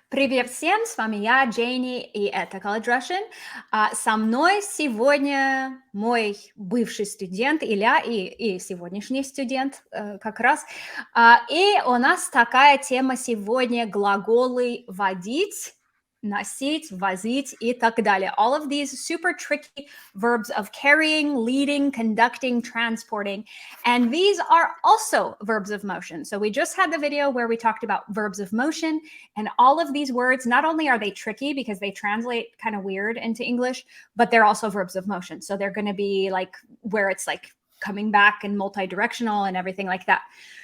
Привет всем, с вами я, Джейни, и это College Russian. Со мной сегодня мой бывший студент Илья и сегодняшний студент как раз. И у нас такая тема сегодня — глаголы «водить», «носить», «возить» и так далее. All of these super tricky verbs of carrying, leading, conducting, transporting. And these are also verbs of motion. So we just had the video where we talked about verbs of motion. And all of these words, not only are they tricky because they translate kind of weird into English, but they're also verbs of motion. So they're going to be like where it's like coming back and multi-directional and everything like that.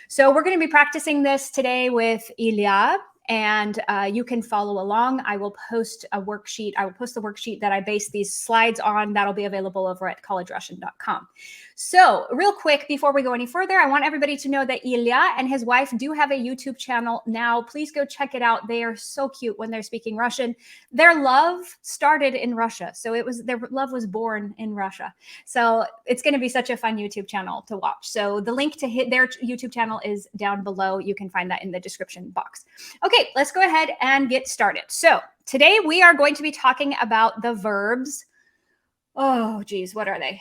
So we're going to be practicing this today with Ilya, and you can follow along. I will post a worksheet. I will post the worksheet that I base these slides on. That'll be available over at collegerussian.com. So real quick, before we go any further, I want everybody to know that Ilya and his wife do have a YouTube channel now. Please go check it out. They are so cute when they're speaking Russian. Their love started in Russia. So their love was born in Russia. So it's going to be such a fun YouTube channel to watch. So the link to hit their YouTube channel is down below. You can find that in the description box. Okay, let's go ahead and get started. So today we are going to be talking about the verbs. Oh, geez, what are they?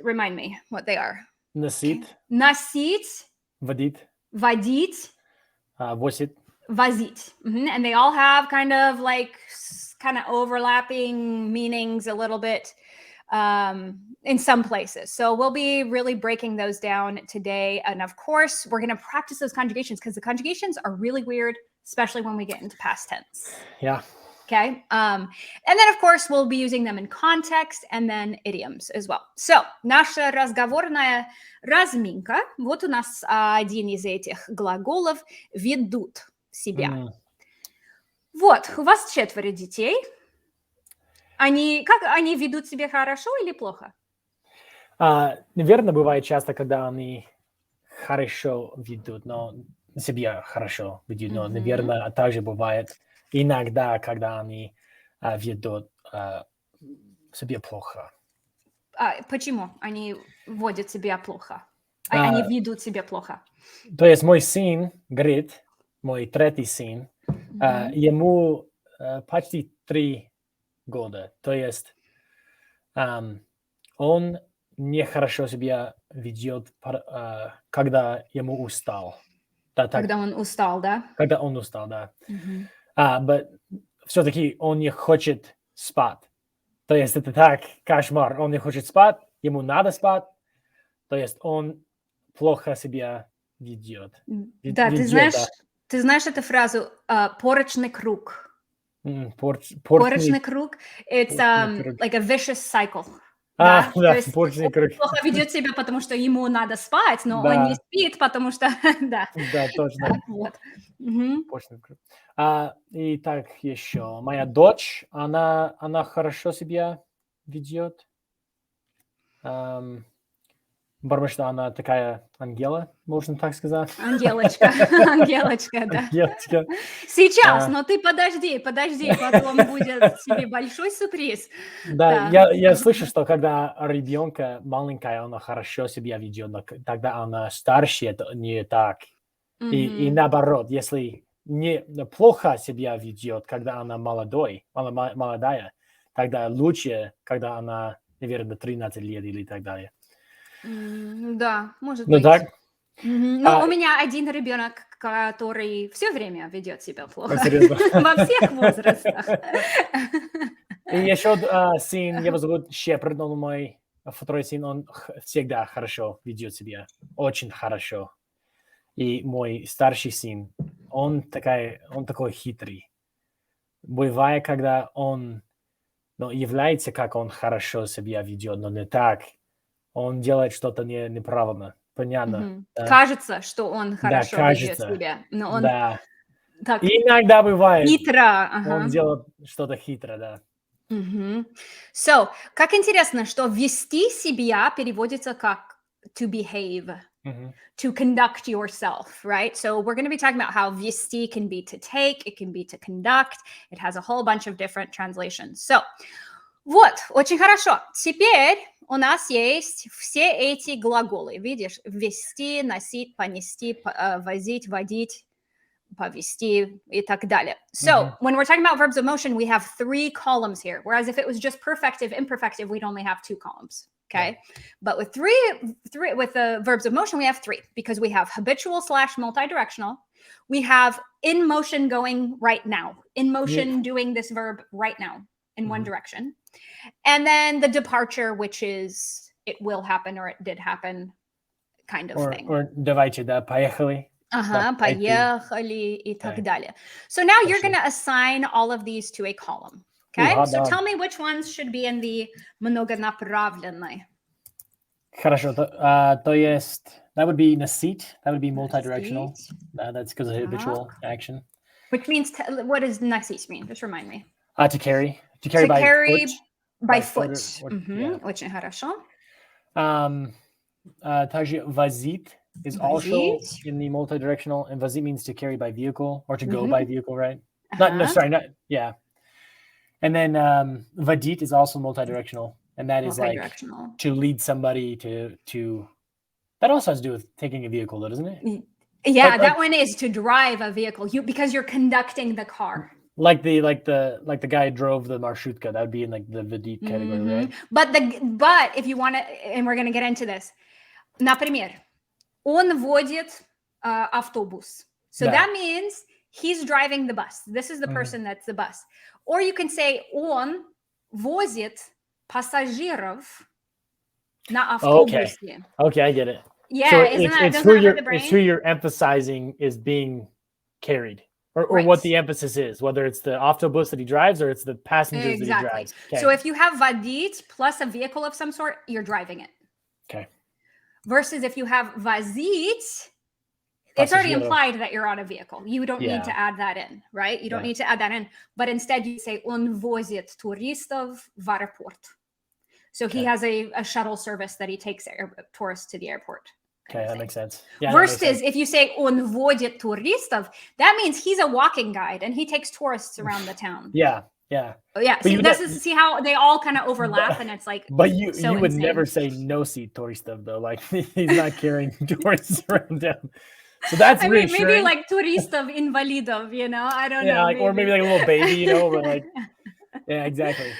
Remind me what they are. Носить, Носить, водить, водить, возить. возить. And they all have kind of overlapping meanings a little bit in some places. So we'll be really breaking those down today. And of course, we're going to practice those conjugations because the conjugations are really weird, especially when we get into past tense. Yeah. Okay. And then, of course, we'll be using them in context and then idioms as well. So, наша разговорная разминка. Вот у нас один из этих глаголов — ведут себя. Вот, у вас 4 детей. Как они ведут себя, хорошо или плохо? Наверное, бывает часто, когда они хорошо ведут, но себя хорошо ведут. Но, наверное, также бывает иногда, когда они ведут себя плохо. Почему они водят себя плохо? Они ведут себя плохо? То есть мой сын говорит, мой третий сын, ему почти 3 года. То есть он нехорошо себя ведет, когда ему устал. Когда он устал, да? Когда он устал, да. But все-таки он не хочет спать. То есть это так, кошмар. Он не хочет спать, ему надо спать. То есть он плохо себя ведет. Да, ты знаешь эту фразу «порочный круг». Порочный круг. It's like a vicious cycle. Да, порочный круг. Он плохо ведет себя, потому что ему надо спать, но он не спит, потому что... Да, точно. Вот. Порочный круг. И так еще. Моя дочь, она хорошо себя ведет. Потому что она такая ангела, можно так сказать. Ангелочка, да. Ангелочка. Сейчас, но ты подожди, потом будет тебе большой сюрприз. Да, я слышу, что когда ребенка маленькая, она хорошо себя ведет, но тогда она старше, это не так. И наоборот, если не плохо себя ведет, когда она молодая, тогда лучше, когда она, наверное, 13 лет или так далее. Да, может быть. Так. Но у меня один ребенок, который все время ведет себя плохо. Серьезно? Во всех возрастах. И еще сын, его зовут Шепард, он мой второй сын, он всегда хорошо ведет себя, очень хорошо. И мой старший сын, он такой хитрый. Бывает, когда он является, как он хорошо себя ведет, но не так. Он делает что-то неправильно. Понятно? Да? Кажется, что он хорошо ведет себя. Но он так иногда бывает. Хитро. Он делает что-то хитро, да. So, как интересно, что вести себя переводится как to behave. To conduct yourself, right? So we're going to be talking about how вести can be to take, it can be to conduct. It has a whole bunch of different translations. So, вот, очень хорошо. Теперь у нас есть все эти глаголы. Видишь? Вести, носить, понести, возить, водить. повести и так далее. So when we're talking about verbs of motion, we have 3 columns here. Whereas if it was just perfective, imperfective, we'd only have 2 columns. Okay. But with three with the verbs of motion, we have 3 because we have habitual / multi-directional. We have in motion going right now, in motion doing this verb right now in one direction. And then the departure, which is it will happen or it did happen kind of thing. Or давайте, да, поехали. Поехали и так далее. So now you're going to assign all of these to a column. Okay, so tell me which ones should be in the многонаправленной. Хорошо, то есть, that would be носить, that would be multi-directional. That's because of habitual action. Which means, what does носить mean? Just remind me. To carry by foot. Очень хорошо. Также возить is also in the multi-directional, and возить means to carry by vehicle or to go by vehicle, right? And then водить is also multi-directional, and that is like to lead somebody to. That also has to do with taking a vehicle, though, doesn't it? Yeah, that one is to drive a vehicle. Because you're conducting the car. Like the guy who drove the marshutka, that would be in like the водить category, right? But if you want to, and we're going to get into this. Например, он водит автобус. So that means he's driving the bus. This is the person that's the bus. Or you can say он возит пассажиров на автобусе. Okay, I get it. Yeah, so it's who you're emphasizing is being carried. Or what the emphasis is, whether it's the autobus that he drives or it's the passengers that he drives. Okay. So if you have водить plus a vehicle of some sort, you're driving it. Okay. Versus if you have возить, it's already implied that you're on a vehicle. You don't need to add that in, right? You don't need to add that in. But instead you say он возит туристов в аэропорт. So he has a shuttle service that he takes tourists to the airport. Okay, that makes sense. Yeah, versus if you say он водит туристов, that means he's a walking guide and he takes tourists around the town. Yeah. See how they all kind of overlap, and it's like. But you would never say nosí turistov though. Like he's not carrying tourists around town. So that's reassuring. Maybe like turistov invalidov, I don't know. Yeah, like, or maybe like a little baby, but like, yeah, exactly.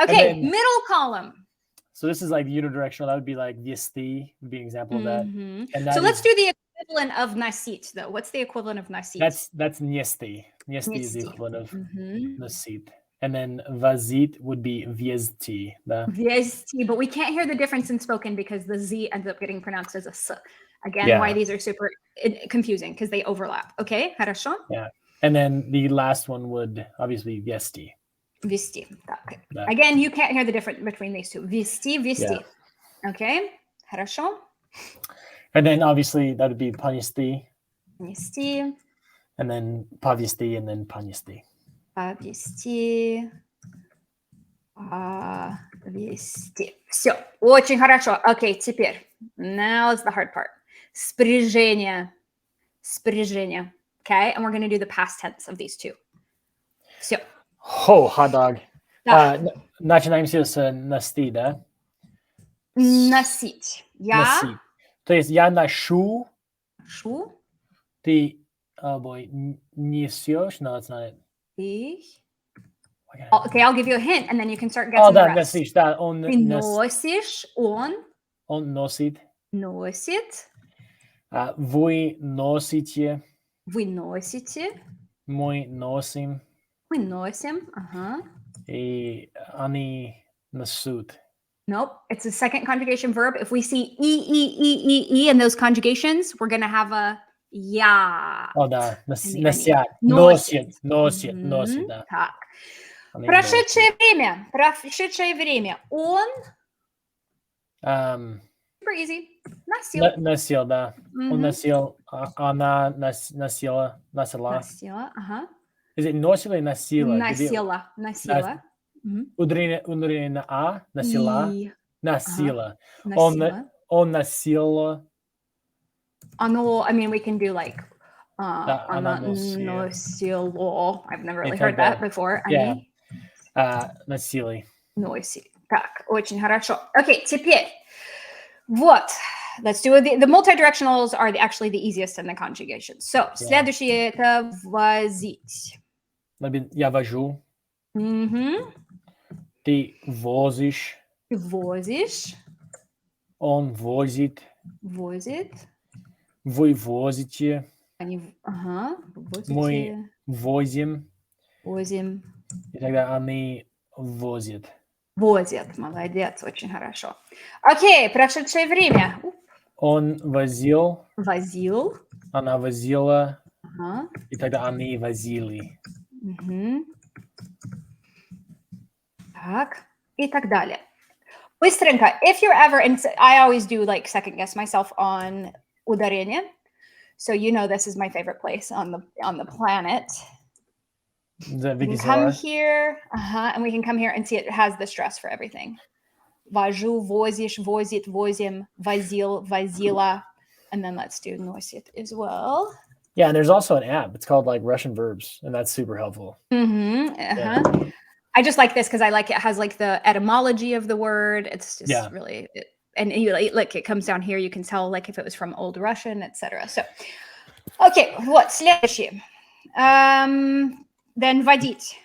Okay, middle column. So this is like unidirectional. That would be like vesti would be an example of that. And so let's do the equivalent of носить, though. What's the equivalent of носить? That's нести. Нести is the equivalent of носить. And then возить would be везти. Везти, but we can't hear the difference in spoken because the Z ends up getting pronounced as a S. Again, why these are super confusing because they overlap. Okay, хорошо? Yeah. And then the last one would obviously вести. Вести. Okay. Again, you can't hear the difference between these two. Вести. Yeah. Okay, хорошо? And then obviously that would be понести. Понести. And then повести and then понести. Повести. Повести. Все, очень хорошо. Okay, теперь. Now is the hard part. Спряжение. Okay, and we're going to do the past tense of these two. Все. Hot dog. Начинаемся с носить, да? Носить. Носить. То есть я ношу. Ношу. Ты несешь? No, it's not it. Okay, I'll give you a hint, and then you can start guessing the rest. Носишь, да. Ты носишь, он. Он носит. Носит. Вы носите. Вы носите. Мы носим. Мы носим. И они несут. Nope, it's a second conjugation verb. If we see e in those conjugations, we're going to have a я. Да, носят. Носит, да. Так. Прошедшее время. Он. Super easy. Носил, да. Он носил, она носила. Is it носила или носила? Носила. Ударение на а, носила. Он носила. Оно, I mean, we can do like оно носило. I've never really heard that before. Yeah. Носили. Носили. Так, очень хорошо. Окей, теперь. Вот. Let's do the multidirectionals are actually the easiest in the conjugation. So, следующее это возить. Я вожу. Ты возишь. Ты возишь. Он возит. Возит. Вы возите. Они, возите. Мы возим. Возим. И тогда они возят. Возят. Молодец, очень хорошо. Окей, прошедшее время. Он возил. Возил. Она возила. И тогда они возили. Так, и так далее. Быстренько. If you're ever, and I always do like second guess myself on ударение. So you know this is my favorite place on the planet. We can come here, and we can come here and see it has the stress for everything. Вожу, возишь, возит, возим, возил, возила. And then let's do носит as well. Yeah, and there's also an app. It's called like Russian Verbs, and that's super helpful. Yeah. I just like this because I like it has like the etymology of the word. It's just really, and you like it comes down here. You can tell like if it was from Old Russian, etc. So, okay, вот следующее. Then водить.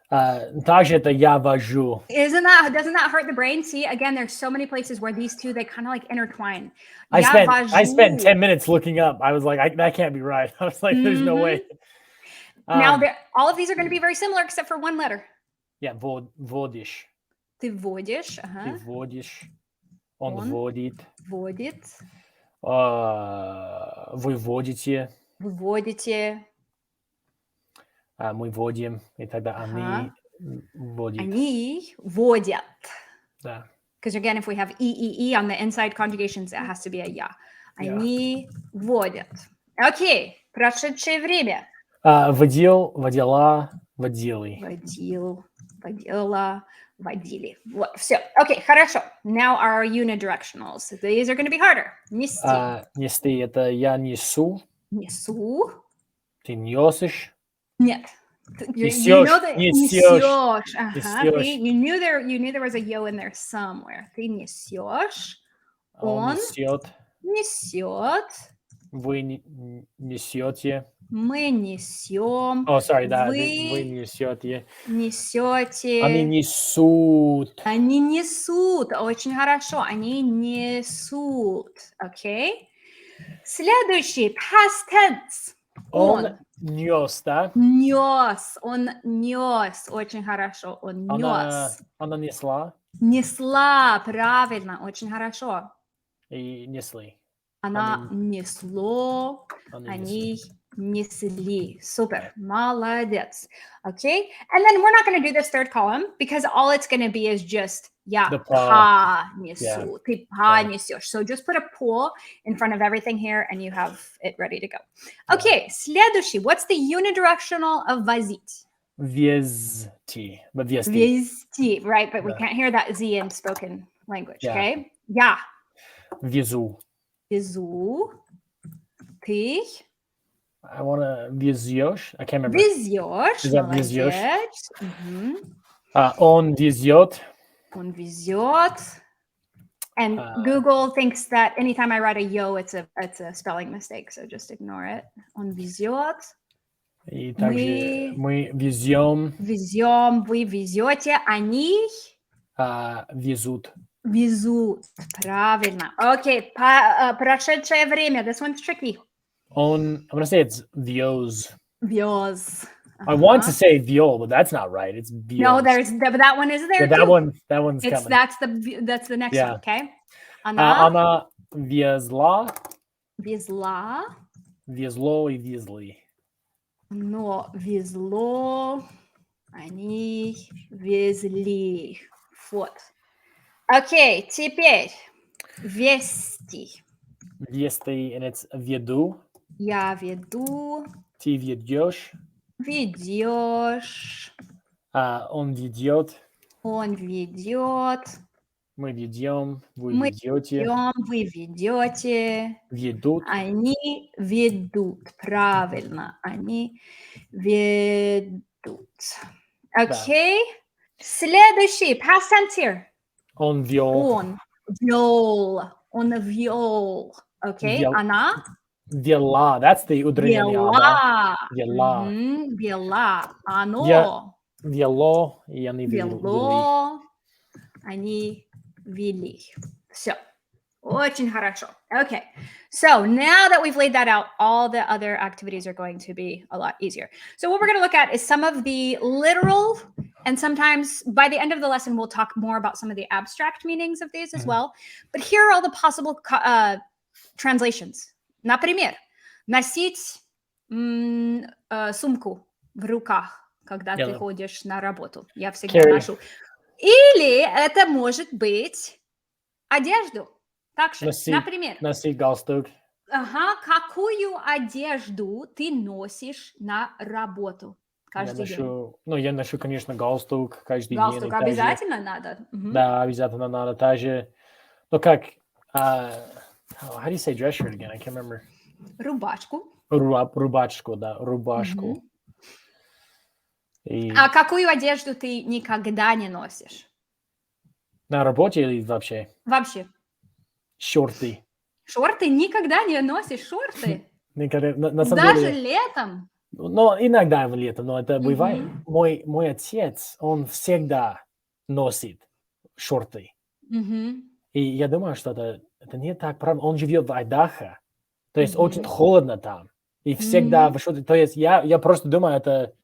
Также это я вожу. Doesn't that hurt the brain? See, again, there's so many places where these two, they kind of like intertwine. I spent 10 minutes looking up. I was like, that can't be right. I was like, there's no way. Now, all of these are going to be very similar except for one letter. Yeah, водишь. Ты водишь. Ты водишь. Он водит. Водит. Вы водите. Вы водите. Мы водим. И тогда они водят. Они водят. Да. Because again, if we have E on the inside conjugations, it has to be a я. Они водят. Окей, прошедшее время. Водил, водила, водили. Водил, водила, водили. Вот, все. Окей, хорошо. Now our unidirectionals. These are going to be harder. Нести. Нести это я несу. Несу. Ты несешь. Нет. Несешь. You know that Несешь. Несешь. You knew there was a yo in there somewhere. Ты несешь. Он несет. Несет. Вы несете. Мы несем. Oh, sorry, да. Вы несете. Несете. Они несут. Они несут. Очень хорошо. Они несут. Окей? Следующий. Past tense. Он нес, да? Нес. Он нес. Очень хорошо. Он нес. Она несла. Несла. Правильно. Очень хорошо. И несли. Она несло. Они несли. Супер. Молодец. Okay? And then we're not going to do this third column because all it's going to be is just я па несу. Ты па несешь. So just put a по in front of everything here and you have it ready to go. Okay, следующий. What's the unidirectional of возить? Везти. Везти, right? But we can't hear that Z in spoken language, okay? Я. Везу. Везу. Ты. I want to везешь. I can't remember. Везешь. Is that везешь? Mm-hmm. Он везет. Он везет. And Google thinks that anytime I write a yo, it's a spelling mistake, so just ignore it. Он везет. И также мы везем. Везем, вы везете, они везут. Везут. Правильно. Окей, прошедшее время. This one's tricky. I'm going to say it's vioz. Vioz. I want to say viol, but that's not right. It's vioz. No, but that one is there too. That one's coming. That's the next one, okay? Она везла. Везла. Везло и везли. Но везло. Они везли. Вот. Окей, теперь вести. Вести, and it's веду. Я веду. Ты ведешь. Ведешь. Он ведет. Он ведет. Мы ведем. Вы Мы ведете. ведем, вы ведете. Ведут. Они ведут. Правильно. Они ведут. Окей. Следующий. Past tense here. Он вел. Он вел. Он вел. Окей, она Вела. That's the ударение на «а», да? вела. Вела. Вела. Я Оно вело, и они вели. вело. Они вели. Все. Очень хорошо. Okay. So now that we've laid that out, all the other activities are going to be a lot easier. So what we're going to look at is some of the literal, and sometimes by the end of the lesson, we'll talk more about some of the abstract meanings of these as well. But here are all the possible translations. Например, носить сумку в руках, когда ты ходишь на работу. Я всегда ношу. Или это может быть одежду. Так что, например, носить галстук. Ага, какую одежду ты носишь на работу каждый день? Я ношу, конечно, галстук каждый день. Галстук обязательно надо? Да, обязательно надо. Также, как, how do you say dress shirt again? I can't remember. Рубашку. Рубашку, да, рубашку. А какую одежду ты никогда не носишь? На работе или вообще? Вообще. Шорты. Шорты? Никогда не носишь шорты? Никогда, на самом Даже деле, летом? Ну, иногда в летом, но это бывает. Мой отец, он всегда носит шорты. И я думаю, что это не так правильно. Он живет в Айдахо, то есть очень холодно там. И всегда в шорты. То есть я просто думаю, это,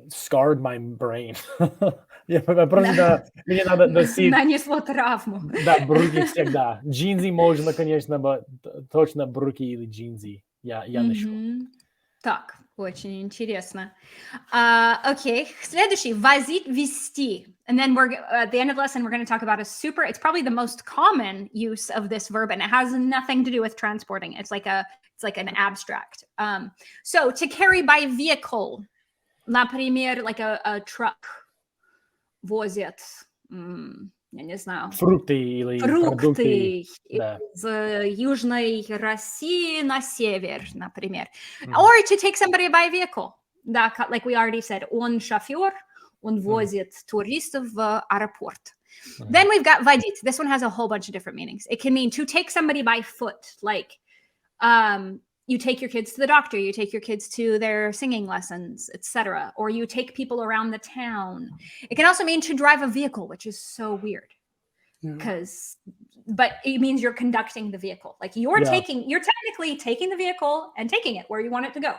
scarred my brain. Мне надо носить... Нанесло травму. Да, брюки всегда. Джинсы можно, конечно, но точно брюки или джинсы я ношу. Так, очень интересно. Окей, следующий. Возить, вести. And then at the end of the lesson, we're going to talk about it's probably the most common use of this verb, and it has nothing to do with transporting. It's like an abstract. So to carry by vehicle, например, like a truck возит, я не знаю. Фрукты или продукты. Из Южной России на север, например. Or to take somebody by vehicle. Да, like we already said, он шофер, он возит туристов в аэропорт. Then we've got водить. This one has a whole bunch of different meanings. It can mean to take somebody by foot, like you take your kids to the doctor, you take your kids to their singing lessons, etc. Or you take people around the town. It can also mean to drive a vehicle, which is so weird. But it means you're conducting the vehicle. Like you're technically taking the vehicle and taking it where you want it to go.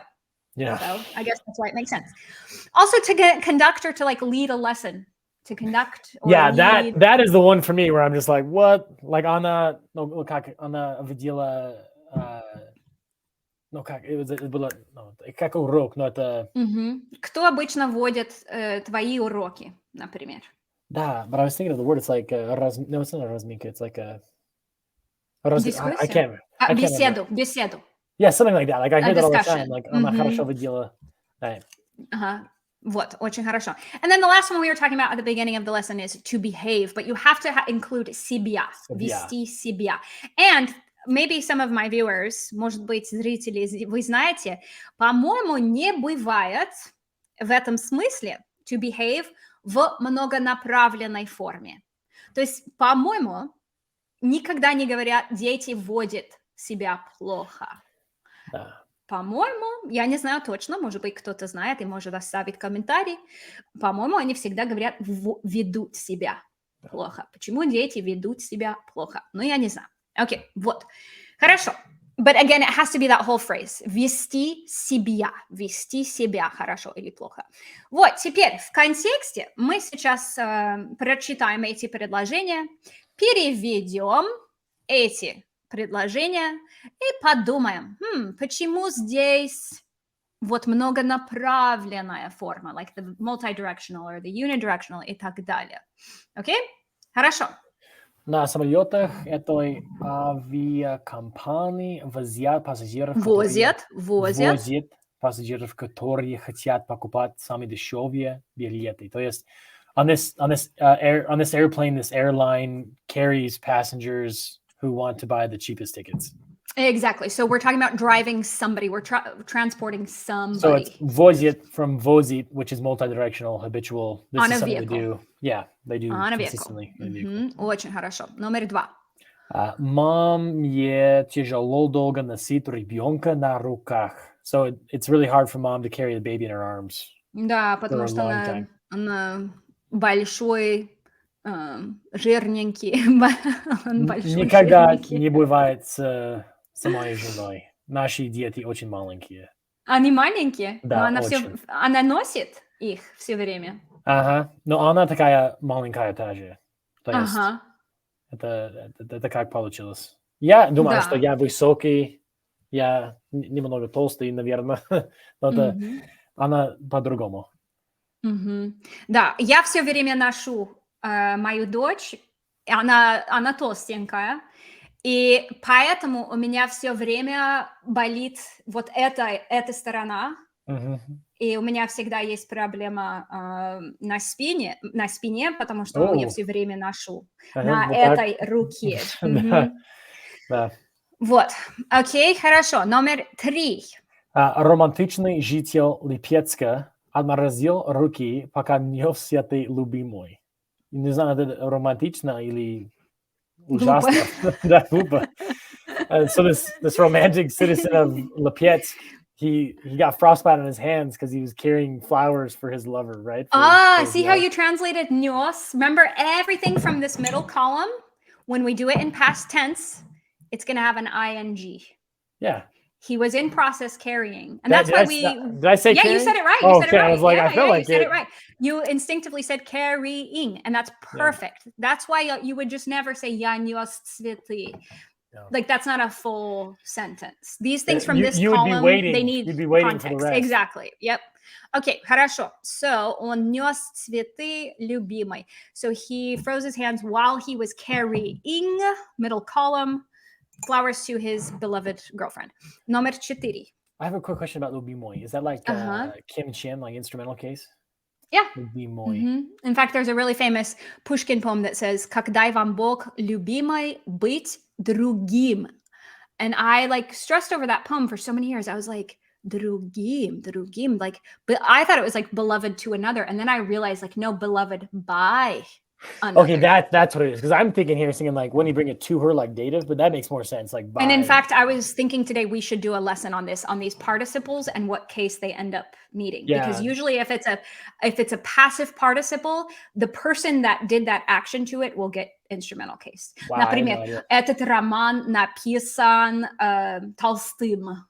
Yeah. So I guess that's why it makes sense. Also to conduct or to like lead a lesson. To conduct or lead. that is the one for me where I'm just like, what? Like она водила как урок, но это... Кто обычно водит твои уроки, например? Да, but I was thinking of the word. It's like no, it's not a разминка. It's like a... I can't Беседу. Yeah, something like that. Like I hear that all the time. Like она хорошо водила. Вот, очень хорошо. And then the last one we were talking about at the beginning of the lesson is to behave, but you have to include себя, вести себя. And maybe some of my viewers, может быть, зрители, вы знаете, по-моему, не бывает в этом смысле to behave в многонаправленной форме. То есть, по-моему, никогда не говорят, дети водят себя плохо. Да. По-моему, я не знаю точно, может быть, кто-то знает и может оставить комментарий. По-моему, они всегда говорят, ведут себя плохо. Почему дети ведут себя плохо? Ну, я не знаю. Окей, вот. Хорошо. But again, it has to be that whole phrase. Вести себя хорошо или плохо. Вот, теперь в контексте мы сейчас прочитаем эти предложения, переведем эти предложения и подумаем, почему здесь вот многонаправленная форма, like the multidirectional or the unidirectional и так далее. Окей? Хорошо. На самолетах этой авиакомпании возят пассажиров, возят пассажиров, которые хотят покупать самые дешевые билеты. То есть on this airplane, this airline carries passengers who want to buy the cheapest tickets. Exactly. So we're talking about driving somebody. We're transporting So it's somebody возит from возит, which is multi-directional, habitual. This on is a something we vehicle. do. Yeah, they do On a vehicle. consistently in a vehicle. Очень хорошо. Номер 2. Mom, мне тяжело долго носить ребенка на руках. So it's really hard for mom to carry the baby in her arms Да, for потому a что long time. она большой, жирненький, он большой, Никогда жирненький. не бывает с моей женой. Наши дети очень маленькие. Они маленькие, но Да, очень. она носит их все время. Ага. Но она такая маленькая тоже. То есть Ага, это как получилось. Я думаю, что да. я высокий, я немного толстый, наверное. Но Мгм, она по-другому. мгм. Да, я все время ношу, мою дочь, и она толстенькая, и поэтому у меня все время болит вот эта сторона. Мгм. И у меня всегда есть проблема, на спине, потому что я О, все время ношу ага, на вот так. этой руке. Да, Мгм. да. Вот. Окей, хорошо. Номер 3. Романтичный житель Липецка отморозил руки, пока нес этой любимой. Не знаю, это романтично или Глупо. ужасно. Да, глупо. So this romantic citizen of Lipetsk, he got frostbite on his hands because he was carrying flowers for his lover, right? For his See how love. you translated "нёс"? Remember everything from this middle column, when we do it in past tense, it's gonna have an ing. Yeah. He was in process carrying, and That, that's did why I we. did I say Yeah, you carry? said it right. You Oh, said it okay. I right. was like, I Yeah, felt yeah, you like said it. it right. You instinctively said carrying, and that's Yeah. perfect. That's why you would just never say "я нёс цветы." No. Like that's not a full sentence. These things from this You would be column, waiting. they need You'd be waiting for the context. rest. Exactly. Yep. Okay, хорошо. So он нёс цветы любимой. So he froze his hands while he was carrying, middle column, flowers to his beloved girlfriend. Номер 4. I have a quick question about Lubimoy. Is that like Uh-huh. Kim Chin, like instrumental case? Yeah. Lubimoy. In fact, there's a really famous Pushkin poem that says "Когда вам Бог любимой быть другим." And I like stressed over that poem for so many years. I was like, другим, like, but I thought it was like beloved to another. And then I realized, like, no, beloved by another. Okay, that's what it is. Because I'm thinking here, thinking like when you bring it to her, like dative, but that makes more sense. Like by. And in fact, I was thinking today we should do a lesson on these participles and what case they end up needing. Because Yeah. usually if it's a passive participle, the person that did that action to it will get instrumental case. Wow, I had no Например, idea. этот роман написан Толстым.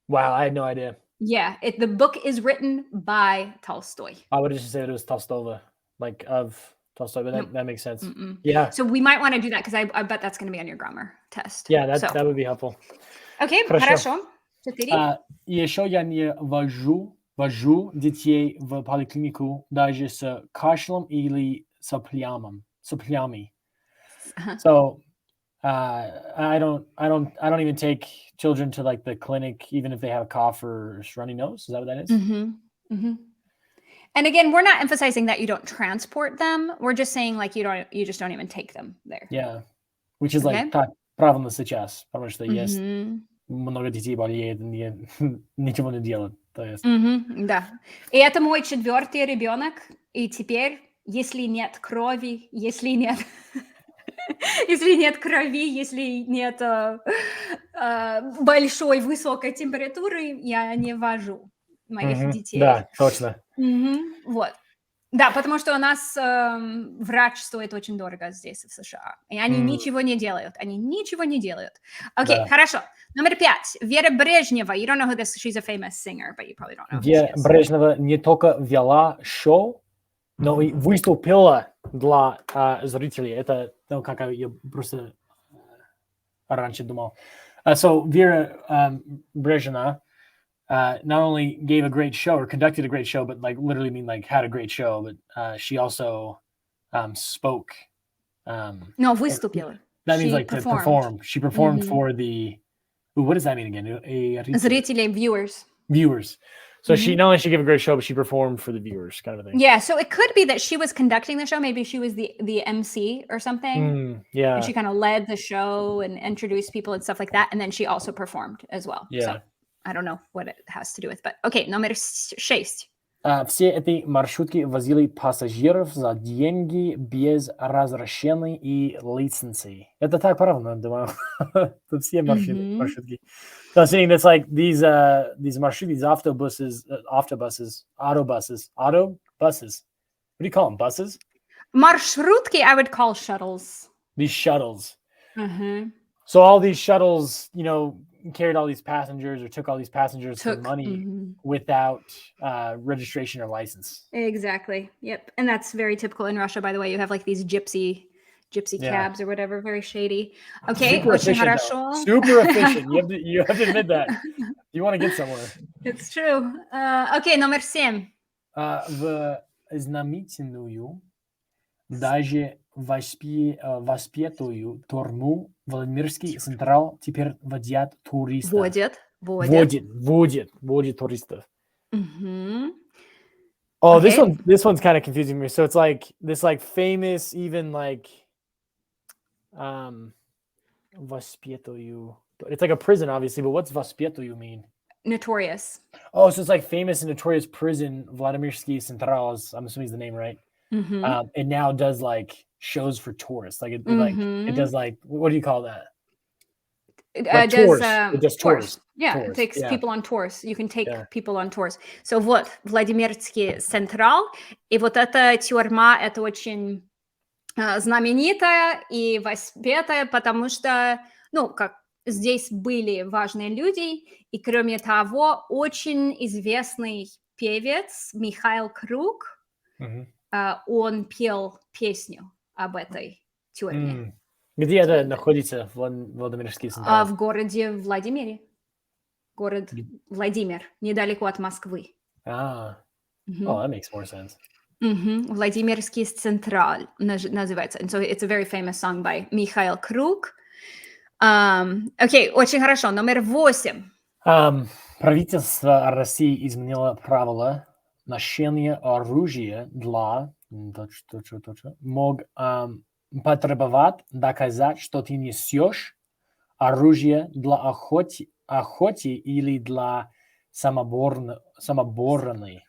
Wow, I had no idea. Yeah, the book is written by Tolstoy. I would have just said it was Tolstova, like of Tolstoy, but Nope. that makes sense. Mm-mm. Yeah. So we might want to do that because I bet that's going to be on your grammar test. Yeah, So, that would be helpful. okay, Хорошо. хорошо. 4. Еще я не вожу детей в поликлинику даже с кашлем или соплями. So I don't even take children to like the clinic, even if they have a cough or runny nose. Is that what that is? Mm-hmm. And again, we're not emphasizing that you don't transport them. We're just saying like you just don't even take them there. Yeah, which is Okay. like так правильно сейчас, потому что есть Мгм. много детей болеет, ничего не делают. То есть. Мгм, да. И это мой 4-й ребенок. И теперь, если нет крови, если нет крови, если нет большой высокой температуры, я не вожу моих детей. Да, точно. Вот. Да, потому что у нас врач стоит очень дорого здесь, в США. И они ничего не делают. Окей, Да. хорошо. Номер 5. Вера Брежнева. You don't know who this, she's a famous singer, but you probably don't know who she Вера is. Брежнева не только вела шоу, но и выступила для зрителей. Это как я просто раньше думал. So Vera Brezhnev not only gave a great show or conducted a great show, but like literally mean like had a great show, but she also spoke. No, выступила. That means She like performed. to perform. She performed for the. What does that mean again? Зрителей, viewers. Viewers. So she not only she gave a great show, but she performed for the viewers, kind of a thing. Yeah, so it could be that she was conducting the show. Maybe she was the MC or something. Yeah. And she kind of led the show and introduced people and stuff like that. And then she also performed as well. Yeah. So I don't know what it has to do with, but okay, номер 6. Все эти маршрутки возили пассажиров за деньги без разрешений и лицензий. Это так правильно, думаю. Тут все маршрутки. So I'm saying that's like these marshruts, these autobuses. What do you call them? Buses? Маршрутки, I would call shuttles. These shuttles. So all these shuttles, carried all these passengers or took all these passengers for money without registration or license. Exactly. Yep. And that's very typical in Russia, by the way. You have like these gypsy cabs or whatever, very shady. Okay. Super efficient. Super efficient. You have to admit that. You want to get somewhere. It's true. Okay, номер 7. В знаменитую даже воспетую тюрьму Владимирский Централ теперь водят туристов. Водит туристов. Oh, okay. This one's kind of confusing me. So it's like this like famous, even like воспетую. It's like a prison, obviously, but what's воспетую mean? Notorious. Oh, so it's like famous and notorious prison, Vladimirsky Central, I'm assuming is the name, right? It now does like shows for tourists. Like it does like, what do you call that? It does tours. Yeah, tours. It takes people on tours. You can take people on tours. So вот, Владимирский Централ, и вот эта тюрьма, это очень знаменитая и воспетая, потому что, как здесь были важные люди, и кроме того, очень известный певец Михаил Круг, он пел песню об этой тюрьме. Где это находится, Владимирский Централ? В городе Владимире. Город Владимир, недалеко от Москвы. Oh, that makes more sense. Владимирский Централ называется. And so it's a very famous song by Михаил Круг. Окей, очень хорошо. Номер 8. Правительство России изменило правила ношения оружия для... мог потребовать доказать, что ты несешь оружие для охоты или для самообороны. Самообороны.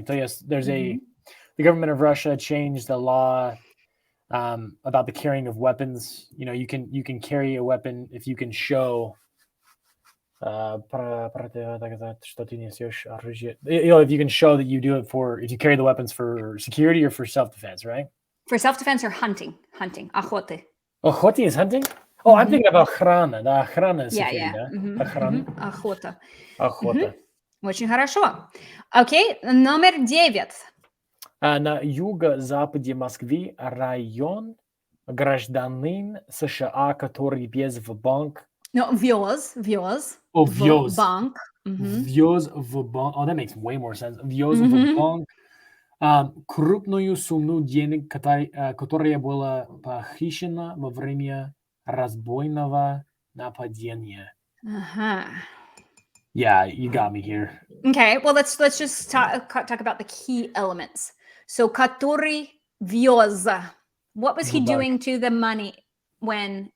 То есть the government of Russia changed the law about the carrying of weapons. You can carry a weapon if you can show что ты несешь оружие. If you can show that you do it if you carry the weapons for security or for self-defense, right? For self-defense or hunting, охоты. Охота is hunting? Oh, I'm thinking about охрана. Да, охрана security, да? Охрана. Охота. Очень хорошо. Окей, номер 9. На юго-западе Москвы район гражданин США, который вез в банк. Вез. Вез. Банк. Вез в банк. Oh, that makes way more sense. Вез в банк крупную сумму денег, которая была похищена во время разбойного нападения. Yeah, you got me here. Okay, well, let's just talk about the key elements. So, который вез. What was he doing to the money when...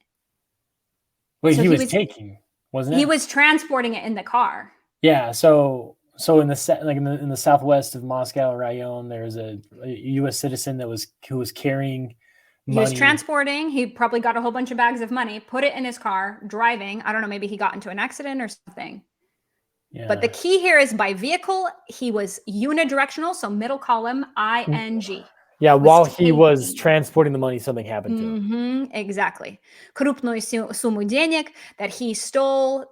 Wait, he was taking, wasn't it? He was transporting it in the car. Yeah, so in the southwest of Moscow rayon, there's a U.S. citizen who was carrying money. He was transporting. He probably got a whole bunch of bags of money, put it in his car, driving. I don't know, maybe he got into an accident or something. Yeah. But the key here is by vehicle, he was unidirectional, so middle column, ing. Yeah, while he was transporting the money, something happened to him. Exactly. Крупную сумму денег that he stole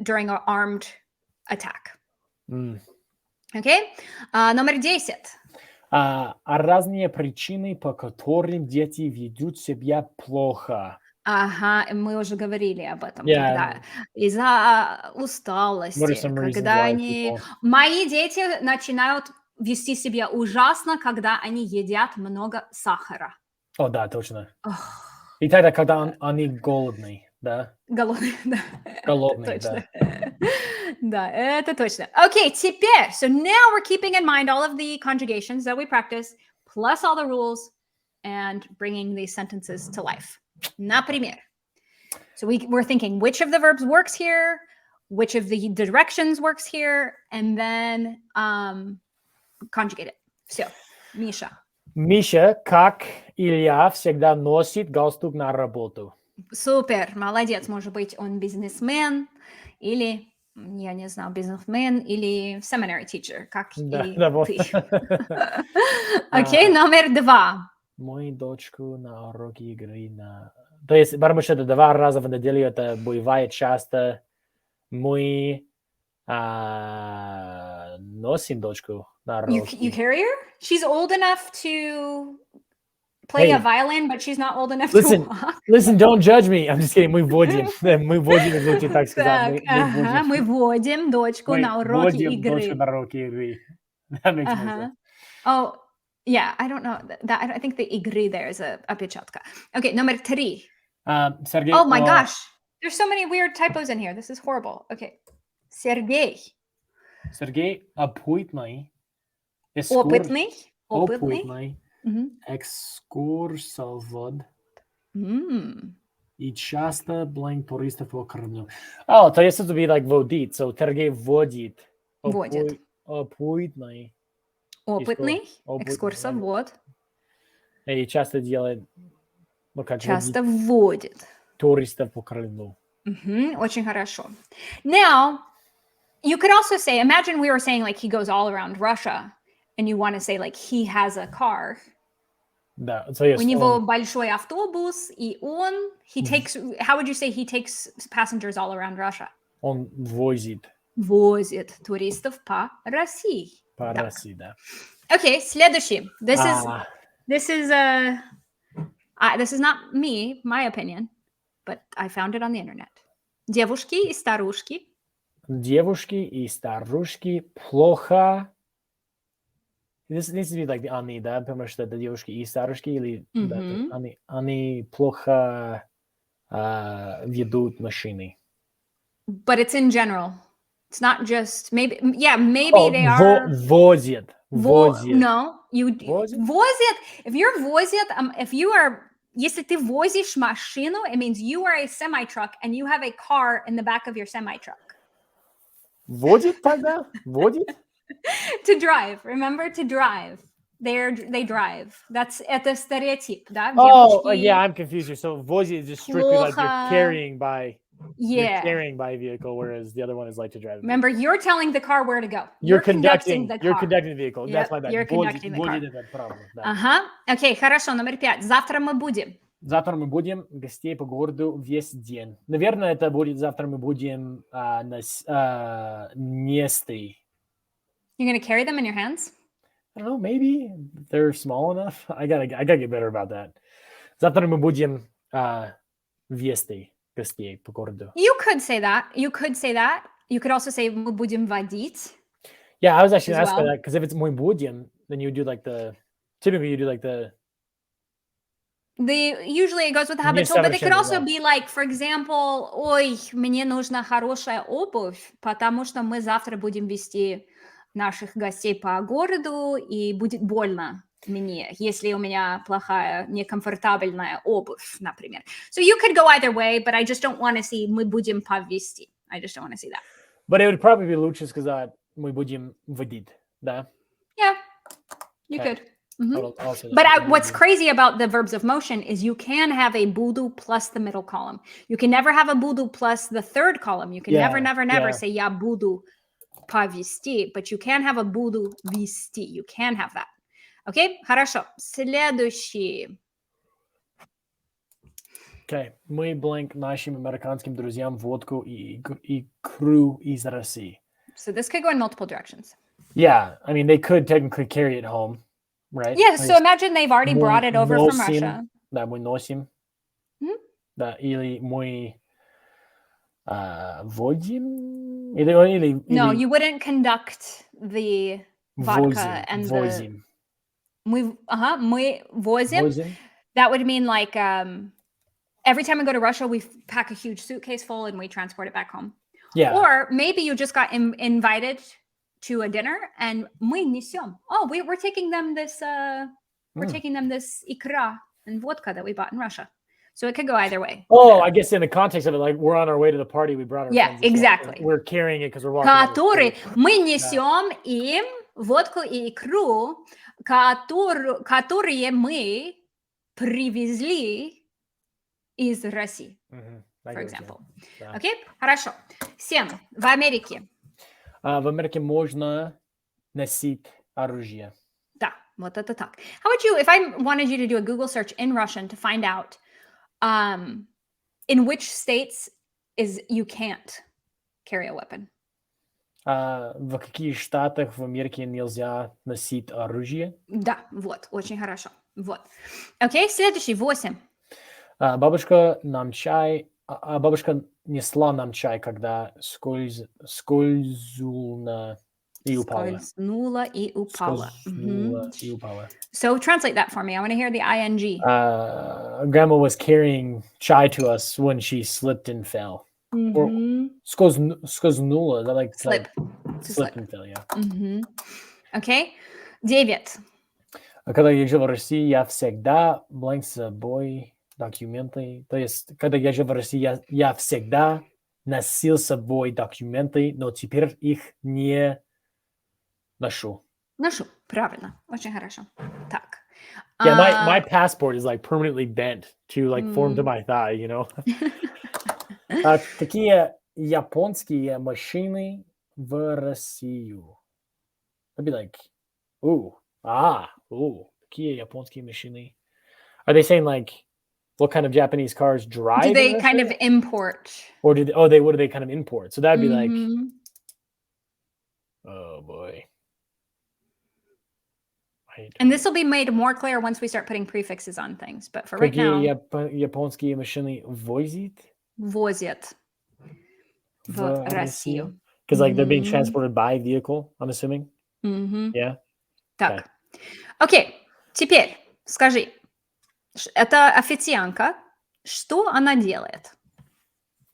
during an armed attack. Okay? Номер 10. Разные причины, по которым дети ведут себя плохо. Ага, мы уже говорили об этом. Когда из-за усталости, когда мои дети начинают вести себя ужасно, когда они едят много сахара. О, да, точно. И тогда, когда они голодные, да? Голодные, да. Голодные, да. Да, это точно. Okay, теперь, so now we're keeping in mind all of the conjugations that we practice, plus all the rules, and bringing these sentences to life. Например. So we're thinking which of the verbs works here, which of the directions works here, and then conjugate it. Все, Миша. Миша, как Илья, всегда носит галстук на работу. Супер, молодец. Может быть, он бизнесмен или, я не знаю, бизнесмен или seminary teacher, как Да, и да, вот. ты. Окей, номер 2. Мою дочку на уроки игры на... То есть, потому что это 2 раза в неделю, это бывает часто. Мы носим дочку на уроки. You carry her? She's old enough to play a violin, but she's not old enough to walk. Listen, don't judge me. I'm just kidding. Мы вводим, звучит так сказать. Мы вводим дочку на уроки игры. Дочку на уроки игры. That makes more sense. Oh, yeah, I don't know. I think the игры there is a опечатка. Okay, номер 3. Сергей, oh my gosh. There's so many weird typos in here. This is horrible. Okay. Сергей, опытный. Опытный. Экскурсовод. И часто блин туристов по Крыму. Oh, то есть это be like водит. So Сергей водит. Водит. Опытный. Экскурсовод. И часто делает... Часто водит. Туристов по Крыму. Очень хорошо. Now, you could also say, imagine we were saying like he goes all around Russia, and you want to say like he has a car. Да, то есть У него большой автобус, и he takes, how would you say he takes passengers all around Russia? Он возит. Возит туристов по России. По России, да. Okay, следующий. This is not me, my opinion, but I found it on the internet. Девушки и старушки. Девушки и старушки плохо... This needs to be like the они, да? Потому что это девушки и старушки, или они плохо ведут машины. But it's in general. It's not just, maybe they are... Возят. No, Возят? возят. If you're возят, если ты возишь машину, it means you are a semi-truck and you have a car in the back of your semi-truck. Водит тогда? Водит? To drive. Remember, to drive. They drive. Это стереотип, да? Oh, yeah, I'm confused here. So возит is just strictly like you're carrying by a vehicle, whereas the other one is like to drive. Remember, you're telling the car where to go. You're conducting the car. You're conducting the vehicle. Yep, That's my bad. You're conducting the car. Это правда, да. Ага. Окей, хорошо. Номер 5. Завтра мы будем. Завтра мы будем гостей по городу весь день. Наверное, это будет завтра мы будем нести. You're going to carry them in your hands? I don't know, maybe they're small enough. I gotta get better about that. Завтра мы будем вести гостей по городу. You could say that. You could also say мы будем водить. Yeah, I was actually asking for that because if it's мы будем, then you do like typically you do like the usually it goes with the habitual, but it could also be like, for example, ой, мне нужна хорошая обувь, потому что мы завтра будем вести наших гостей по городу, и будет больно мне, если у меня плохая, некомфортабельная обувь, например. So you could go either way, but I just don't want to see мы будем повести. I just don't want to see that. But it would probably be лучше сказать мы будем водить, да? Yeah, you could. But what's crazy about the verbs of motion is you can have a budu plus the middle column. You can never have a budu plus the third column. You can never say я буду повести, but you can have a буду вести. You can have that. Okay? Хорошо. Следующий. Okay. Мы blank нашим американским друзьям водку и икру из России. So this could go in multiple directions. Yeah. I mean, they could technically carry it home. Right? Yeah, so imagine they've already brought it over from Russia. Да, мы носим. Да, или мы водим. No, you wouldn't conduct the vodka and возим. Мы возим. That would mean like every time we go to Russia, we pack a huge suitcase full and we transport it back home. Yeah. Or maybe you just got invited to a dinner, and мы несем. Oh, we're taking them this ikra and vodka that we bought in Russia. So it could go either way. Oh, I guess in the context of it, like we're on our way to the party, we brought our Yeah, friends as well, exactly. and we're carrying it because we're walking down the Которые street. мы несем им водку и икру, которые мы привезли из России, Мгм. for I get what you're example. saying. Да. Окей? Хорошо. 7. В Америке. В Америке можно носить оружие. Да, вот это так. How would you, if I wanted you to do a Google search in Russian to find out in which states is you can't carry a weapon? В каких штатах в Америке нельзя носить оружие? Да, вот, очень хорошо. Вот. Окей, следующий, 8. Бабушка нам чай, бабушка несла нам чай, когда скользнула и упала. Скользнула и упала. Скользнула и упала. So translate that for me. I want to hear the ing. Grandma was carrying chai to us when she slipped and fell. Or скользнула, that like Slip. slip and fell, yeah. Окей, 9. Когда я жил в России, я всегда брал с собой документы. То есть, когда я жил в России, я всегда носил с собой документы, но теперь их не ношу. Ношу, правильно, очень хорошо. Так. Yeah, my passport is like permanently bent to like form to my thigh, you know. Какие японские машины в Россию? I'd be like, какие японские машины? Are they saying like what kind of Japanese cars drive? Do they kind of import? Or what do they kind of import? So that'd be like, oh boy. And this will be made more clear once we start putting prefixes on things. But for right now, японские машины возят в Россию. Because like they're being transported by vehicle, I'm assuming. Yeah. Так. Окей. Теперь скажи, это официантка. Что она делает?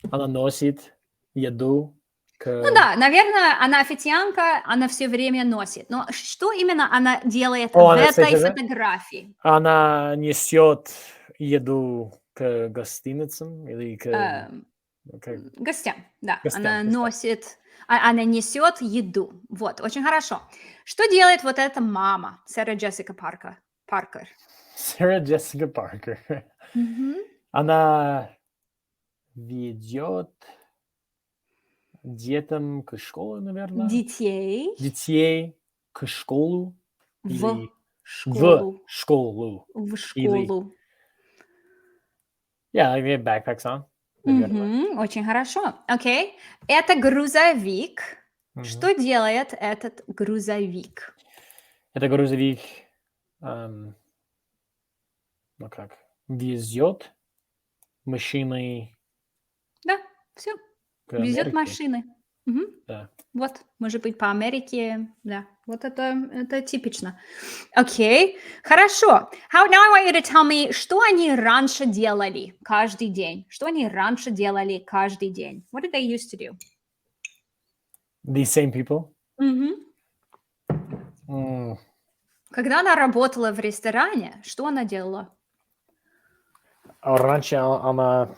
Она носит еду. Ну да, наверное, она официантка, она все время носит. Но что именно она делает в этой фотографии? Она несет еду к гостиницам или к гостям, да. Она носит, она несет еду. Вот, очень хорошо. Что делает вот эта мама, Сара Джессика Паркер? Сара Джессика Паркер. Она ведет детям к школе, наверное. Детей к школу. В школу. В школу. В школу. Yeah, like they have backpacks on. Очень хорошо. Окей. Это грузовик. Что делает этот грузовик? Это грузовик, как? Везет машины. Да, все. Везет машины. Да. Вот, может быть, по Америке, да. Вот это типично. Окей, хорошо. Now I want you to tell me, что они раньше делали каждый день? Что они раньше делали каждый день? What did they used to do? These same people? Когда она работала в ресторане, что она делала? Раньше она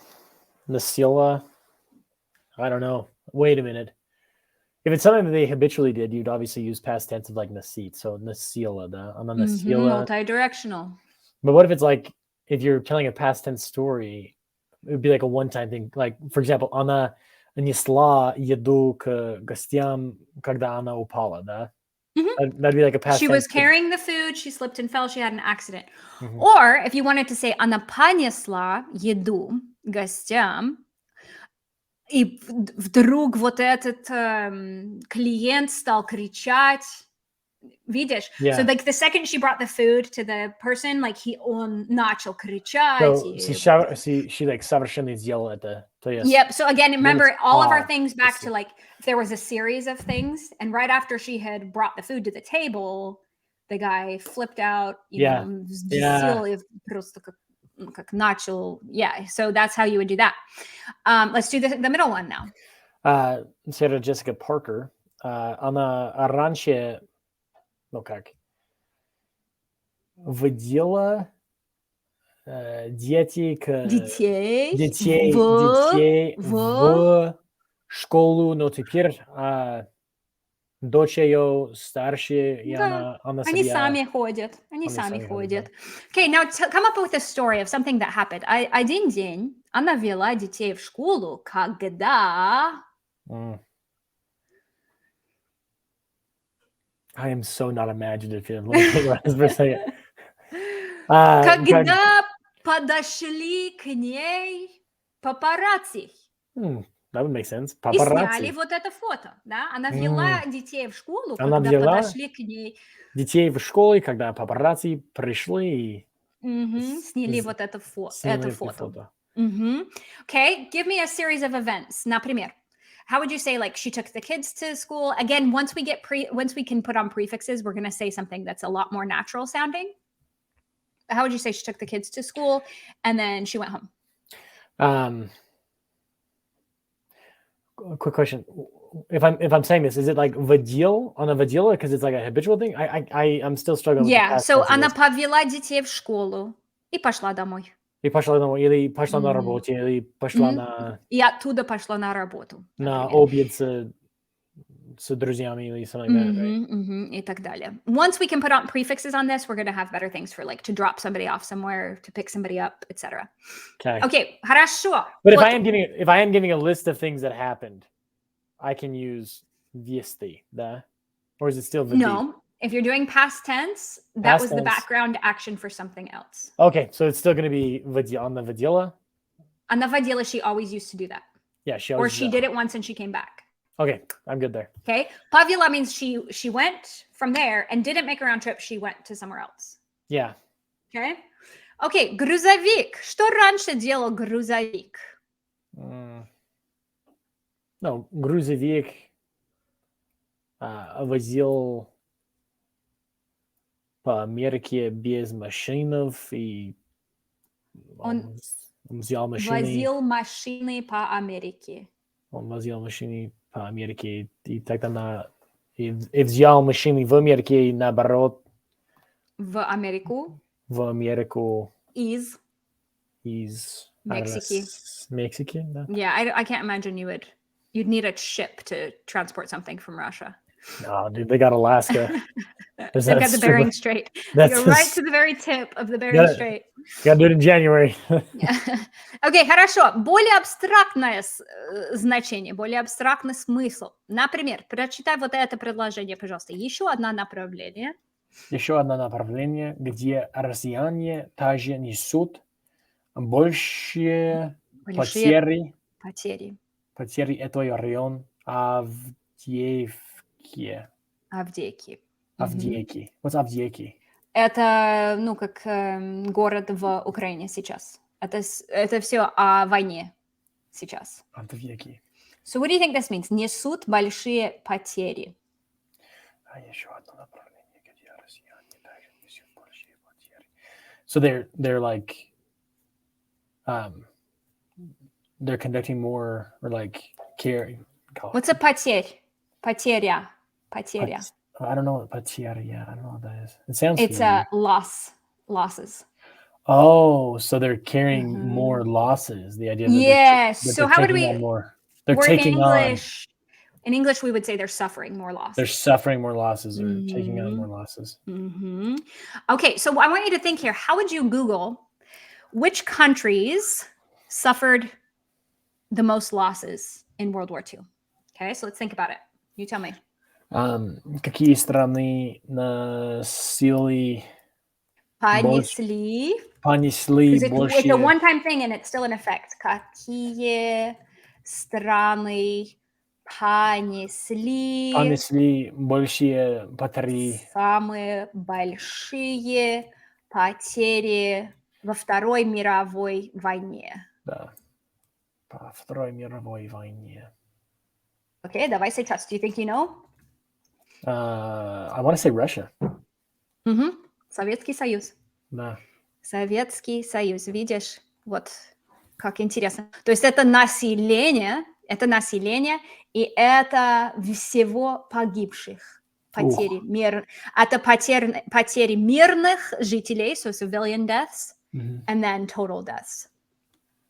носила, I don't know. Wait a minute. If it's something that they habitually did, you'd obviously use past tense of like носить. So носила, да? Она носила. Multidirectional. But what if it's like, if you're telling a past tense story, it would be like a one-time thing. Like, for example, она несла еду к гостям, когда она упала, да? That'd be like a past tense. She was carrying the food, she slipped and fell, she had an accident. Or if you wanted to say, она понесла еду гостям, и вдруг вот этот клиент стал кричать. Видишь? Yeah. So like the second she brought the food to the person, like он начал кричать. So she like совершенно сделала это. Yep. So again, remember all of our things back to like, if there was a series of things, and right after she had brought the food to the table, the guy flipped out, you know, просто как начал. Yeah. So that's how you would do that. Let's do the middle one now. Sarah Jessica Parker, она раньше, ну как, водила детей Детей детей в в школу, но теперь дочь ее старше, и Да, она они себя сами ходят, они они сами сами ходят, да. ходят. Okay, now come up with a story of something that happened. Один день она вела детей в школу, когда Mm. I am so not imaginative here. Let me think about this for a second. Как когда подошли к ней папарацци that would make sense. и сняли Папарацци. вот это фото, да. Она М. вела детей в школу, Она когда взяла подошли к ней, детей в школе, когда папарацци пришли и сняли вот это сняли эти фото. фото. Okay, give me a series of events. Например, how would you say like she took the kids to school? Again, once we can put on prefixes, we're going to say something that's a lot more natural sounding. How would you say she took the kids to school and then she went home? Quick question. If I'm saying this, is it like vadil on a vadila because it's like a habitual thing? I'm still struggling with the Yeah, past so tense of она this. повела детей в школу и пошла домой. И пошла домой, или пошла на Мгм. работе, или пошла Мгм. И оттуда пошла на работу, на например. обед с друзьями или something like that, right? И так далее. Once we can put on prefixes on this, we're going to have better things for like to drop somebody off somewhere, to pick somebody up, etc. Okay. Окей, хорошо. But Вот, if I am giving a list of things that happened, I can use viesti, да? Or is it still vidi? no, if you're doing past tense, that Past was the tense. background action for something else. Okay, so it's still going to be on the vadila. Она водила, she always used to do that. Yeah, she Or always. she did it once and she came back. Okay, I'm good there. Okay. Повела means she went from there and didn't make a round trip. She went to somewhere else. Yeah. Okay. Okay. Грузовик. Что раньше делал грузовик? No, грузовик возил по Америке без машинов, и Он взял машины. возил машины по Америке. Он возил машины по Америке, и тогда и взял машины в Америке, и наоборот В Америку. в Америку Из Мексики. Мексики, да? Yeah, I can't imagine you'd need a ship to transport something from Russia. No, dude, they got Alaska. They've got the Bering Strait. They go right to the very tip of the Bering Strait. Gotta do it in January. Окей, хорошо. Более абстрактное значение, более абстрактный смысл. Например, прочитай вот это предложение, пожалуйста. Еще одно направление. Еще одно направление, где россияне также несут большие потери этого района Авдеевки. Авдеевки. What's Авдеевки? Это, ну, как город в Украине сейчас. Это все о войне сейчас. Авдеевки. So what do you think this means? Несут большие потери. Еще одно направление, где россияне также несут большие потери. So they're like they're conducting more or like caring. What's a потерь? Потеря. Потеря. I don't know what потеря. Yeah, I don't know what that is. It sounds. It's a losses. Oh, so they're carrying more losses. The idea that yes. they're So how would we? They're taking English. In English, we would say they're suffering more losses. They're suffering more losses or taking on more losses. Okay, so I want you to think here. How would you Google which countries suffered the most losses in World War II? Okay, so let's think about it. You tell me. Какие страны понесли Понесли больше? It's a one-time thing and it's still in effect. Какие страны понесли большие потери? Самые большие потери во Второй мировой войне. Да, по Второй мировой войне. Okay, давай сейчас. Do you think you know? I want to say Russia. Советский Союз. Да. Советский Союз. Видишь? Вот как интересно. То есть это население Это население, и это всего погибших. Потери, это потери мирных жителей, so civilian deaths, and then total deaths.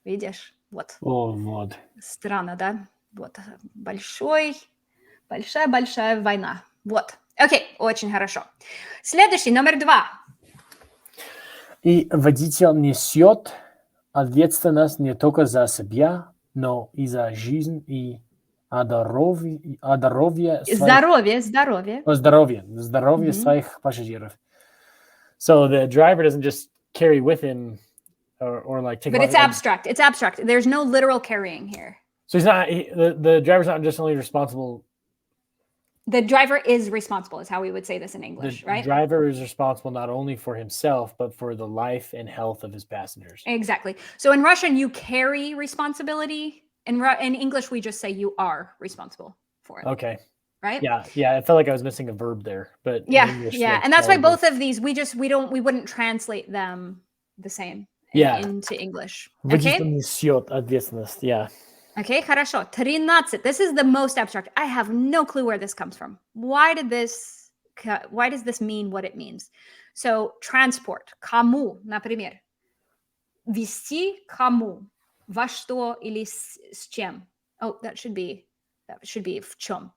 Видишь? Вот. Вот. Странно, да? Вот. Большая война. Вот. Окей, очень хорошо. Следующий, номер 2. И водитель несет ответственность не только за себя, но и за жизнь и здоровье своих пассажиров. So the driver doesn't just carry with him or like take. But it's abstract. It's abstract. There's no literal carrying here. So the driver's not just only responsible. The driver is responsible, is how we would say this in English, right? The driver is responsible not only for himself, but for the life and health of his passengers. Exactly. So in Russian, you carry responsibility. In English, we just say you are responsible for it. Okay. Right? Yeah. I felt like I was missing a verb there, but yeah. And that's why both of these, we wouldn't translate them the same into English. Okay. Несет ответственность. Yeah. Okay, хорошо. 13. This is the most abstract. I have no clue where this comes from. Why does this mean what it means? So, transport. Кому, например. Вести кому. Во что или с чем. Oh, that should be в чем.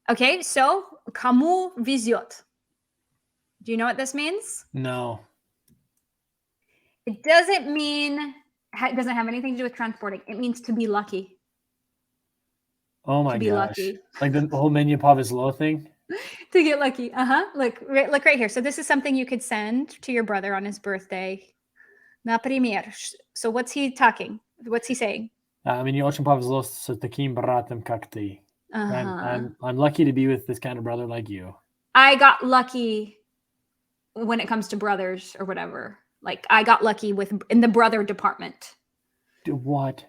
Okay, so, кому везет. Do you know what this means? No. It doesn't have anything to do with transporting. It means to be lucky. Oh my gosh. Like the whole menu повезло thing? To get lucky. Look right here. So this is something you could send to your brother on his birthday. Например. So what's he talking? What's he saying? Мне очень повезло с таким братом, как ты. I'm lucky to be with this kind of brother like you. I got lucky when it comes to brothers or whatever. Like I got lucky in the brother department. What?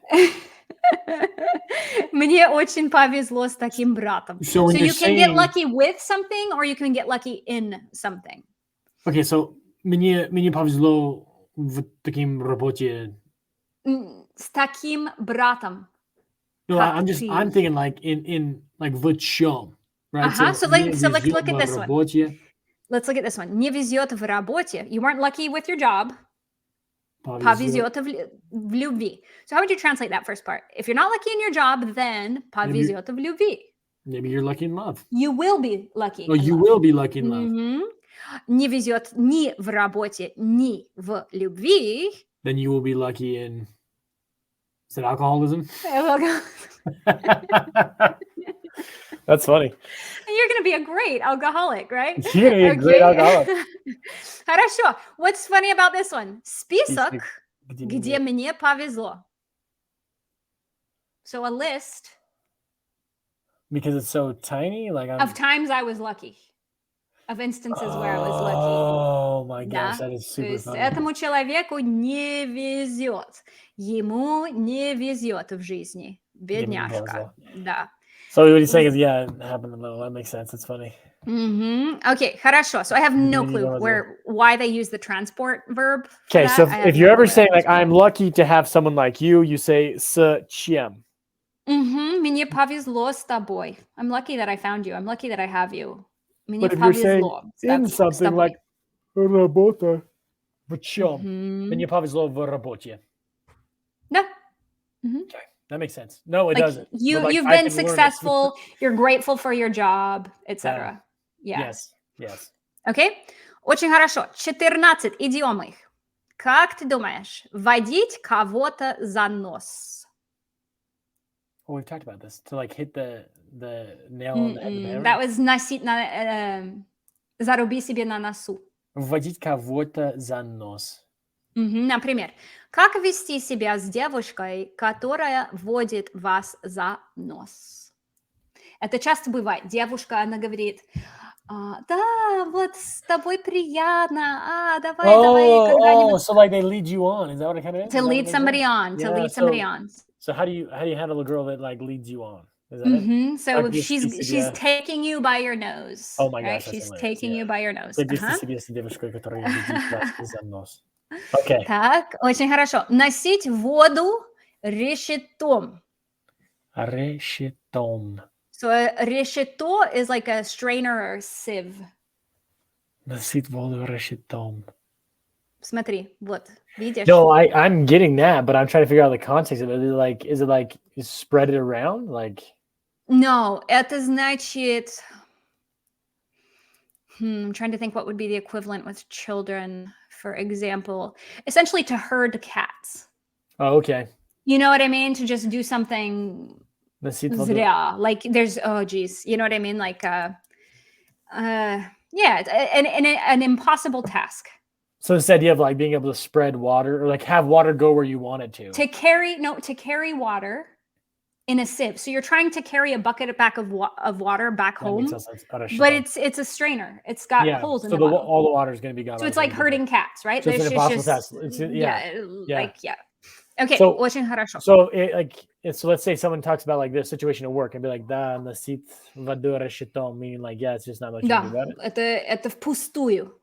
Мне очень повезло с таким братом. So you can get lucky with something or you can get lucky in something. Okay, so мне повезло в таким работе. С таким братом. No, I'm thinking like in like в чем, right? So look at this one. Let's look at this one. Не везет в работе. You weren't lucky with your job. Повезет в любви. So how would you translate that first part? If you're not lucky in your job, then повезет в любви. Maybe you're lucky in love. You will be lucky. Will be lucky in love. Не везет ни в работе, ни в любви. Then you will be lucky in... Is it alcoholism? That's funny. You're going to be a great alcoholic, right? You're going to be a great alcoholic. Хорошо. What's funny about this one? Список, где мне повезло. So a list. Because it's so tiny? Of times I was lucky. Of instances where I was lucky. Oh my gosh, that is super funny. Этому человеку не везет. Ему не везет в жизни. Бедняжка. Да. So what he's saying is, yeah, it happened a little. That makes sense. It's funny. Okay, хорошо. So I have no clue why they use the transport verb. Okay, so if you're ever saying like, I'm lucky to have someone like you, you say с чем. Мне повезло с тобой. I'm lucky that I found you. I'm lucky that I have you. Мне But if you're saying in something like работа, в чем? Мне повезло в работе. Да. Okay, that makes sense. No, it doesn't. You've been successful. You're grateful for your job, etc. Yes. Okay? Очень хорошо. 14 идиомы. Как ты думаешь, водить кого-то за нос? Oh, we've talked about this. To like hit the nail on the head. That was носить заруби себе на носу. Водить кого-то за нос. Например, как вести себя с девушкой, которая водит вас за нос? Это часто бывает. Девушка, она говорит, да, вот с тобой приятно, давай когда-нибудь. So like they lead you on. Is that what it kind of is? To lead somebody on. So how do you handle a girl that like leads you on? Is that it? So like she's taking you by your nose. Oh my gosh, right? She's taking you by your nose. Okay. Так, очень хорошо. Носить воду решетом. Решетон. So решето is like a strainer or a sieve. Носить воду решетом. Смотри, вот, видишь? No, I'm getting that, but I'm trying to figure out the context of it. Is it like spread it around? Like, No, это значит... I'm trying to think what would be the equivalent with children, for example. Essentially to herd cats. oh, okay. You know what I mean? To just do something Носить воду. zrя. Like there's, oh geez, you know what I mean? Like, yeah, an impossible task. So this idea of like being able to spread water or like have water go where you want it to. To carry water in a sieve. So you're trying to carry a bucket back of water back That makes home, sense. but it's a strainer. It's got holes in so the bottom. all the water is going to be gone. So it's like herding cats, right? So it's an impossible task. Okay, So- очень хорошо. So so let's say someone talks about like this situation at work and be like, да, носить воду решетом, meaning like, yeah, it's just not much you can do Да, about it. это впустую.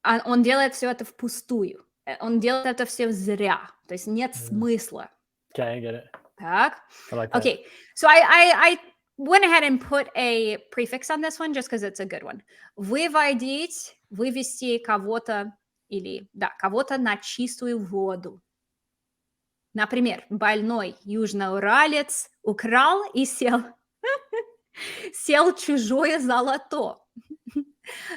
Он делает все это впустую. Он делает это все зря. То есть нет смысла. Okay, I get it. Так. I like that. Okay, so I went ahead and put a prefix on this one just because it's a good one. Вывести кого-то кого-то на чистую воду. Например, больной южноуралец украл и сел чужое золото,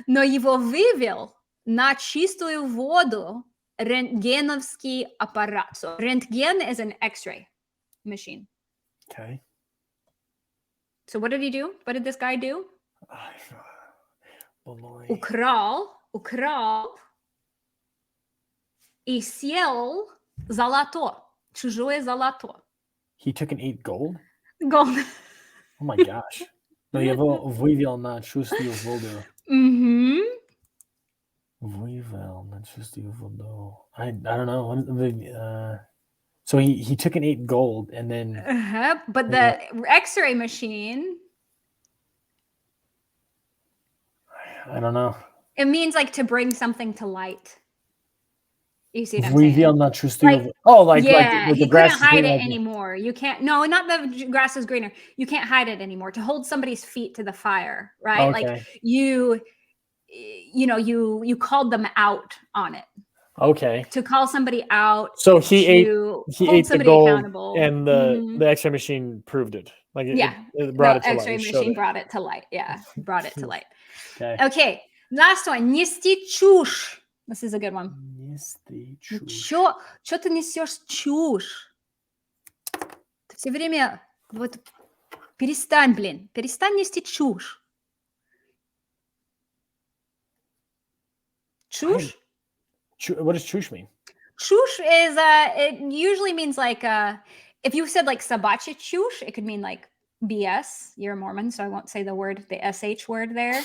но его вывел на чистую воду рентгеновский аппарат. So рентген is an X-ray machine. Okay. So what did he do? What did this guy do? Больной. Украл и сел золото. Чужое золото. He took and ate gold? Gold. Oh my gosh. No, его вывел на чистую воду. Вывел на чистую воду. I don't know. So he took and ate gold and then But the X-ray machine, I don't know. it means like to bring something to light. You see what I'm Вывел saying? на чистую воду. Like Yeah, the he grass couldn't is hide green, it like- anymore. You can't. No, not the grass is greener. You can't hide it anymore. To hold somebody's feet to the fire, right? Okay. Like you called them out on it. Okay. To call somebody out. So he ate hold the somebody gold accountable. and the X-ray machine proved it. Like it brought the it to X-ray light. It showed machine it. brought it to light. Yeah, brought it to light. Okay. Okay, last one. Нести чушь. This is a good one. Нести чушь. Чё ты несешь чушь? Ты все время вот перестань, блин, перестань нести чушь. Чушь? What does чушь mean? Чушь is it usually means like if you said like собачья чушь, it could mean like BS. You're a Mormon, so I won't say the SH word there.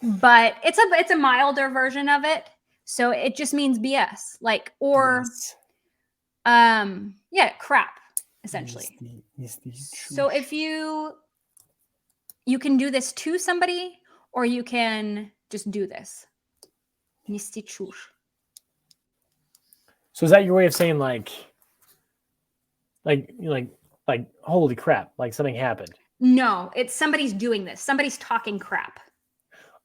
But it's a milder version of it. So it just means BS. Like or Yes. crap essentially. Нести So чушь. if you can do this to somebody or you can just do this. Нести чушь. So is that your way of saying like holy crap, like something happened? No, it's somebody's doing this. Somebody's talking crap.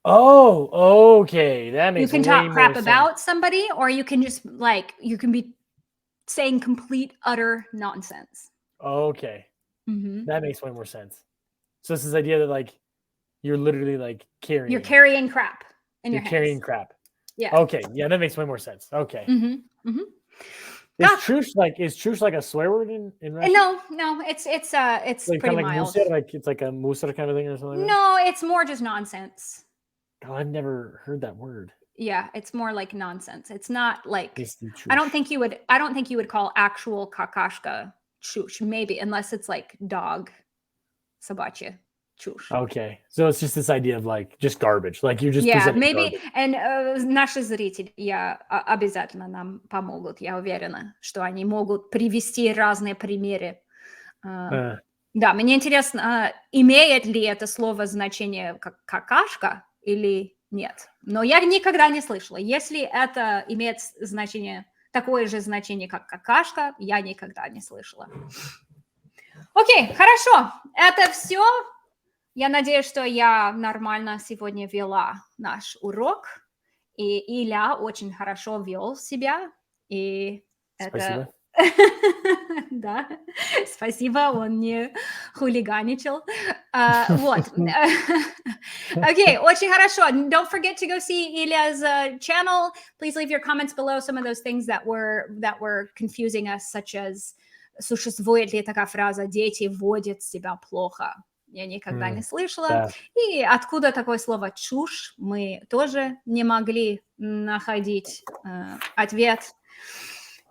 Oh, okay. That You makes can way talk more crap sense. about somebody, or you can just you can be saying complete, utter nonsense. Okay. Mhm. That makes way more sense. So it's this idea that like you're literally like carrying. You're carrying crap in your You're carrying hands. crap. Yeah. Okay. Yeah, that makes way more sense. Okay. Mhm. Mhm. Is Ah. trush like a swear word in Russian? No, it's Like pretty kind of like mild. musar, like it's like a musar kind of thing or something like No, it's more just nonsense. that? Oh, I've never heard that word. Yeah, it's more like nonsense. It's not like Нести I don't чушь. think you would call actual kakashka чушь, maybe, unless it's like dog, собачья чушь. Okay. So it's just this idea of like just garbage. Like you're just Yeah, presenting maybe, garbage. and наши зрители, обязательно нам помогут. Я уверена, что они могут привести разные примеры. Да, мне интересно, имеет ли это слово значение как какашка или нет. Но я никогда не слышала. Если это имеет значение, такое же значение, как какашка, я никогда не слышала. Окей, хорошо. Это все. Я надеюсь, что я нормально сегодня вела наш урок. И Илья очень хорошо вел себя. И это... Спасибо. Да, спасибо, он не хулиганичал. Вот. Окей, очень хорошо. Don't forget to go see Ilya's channel. Please leave your comments below some of those things that were confusing us, such as существует ли такая фраза «дети водят себя плохо». Я никогда не слышала. Да. И откуда такое слово «чушь» мы тоже не могли находить ответ.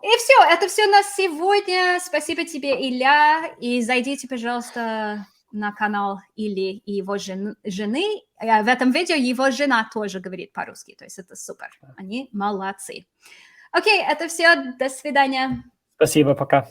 И все, это все на сегодня. Спасибо тебе, Илья. И зайдите, пожалуйста, на канал Ильи и его жены. В этом видео его жена тоже говорит по-русски. То есть это супер. Они молодцы. Окей, это все. До свидания. Спасибо, пока.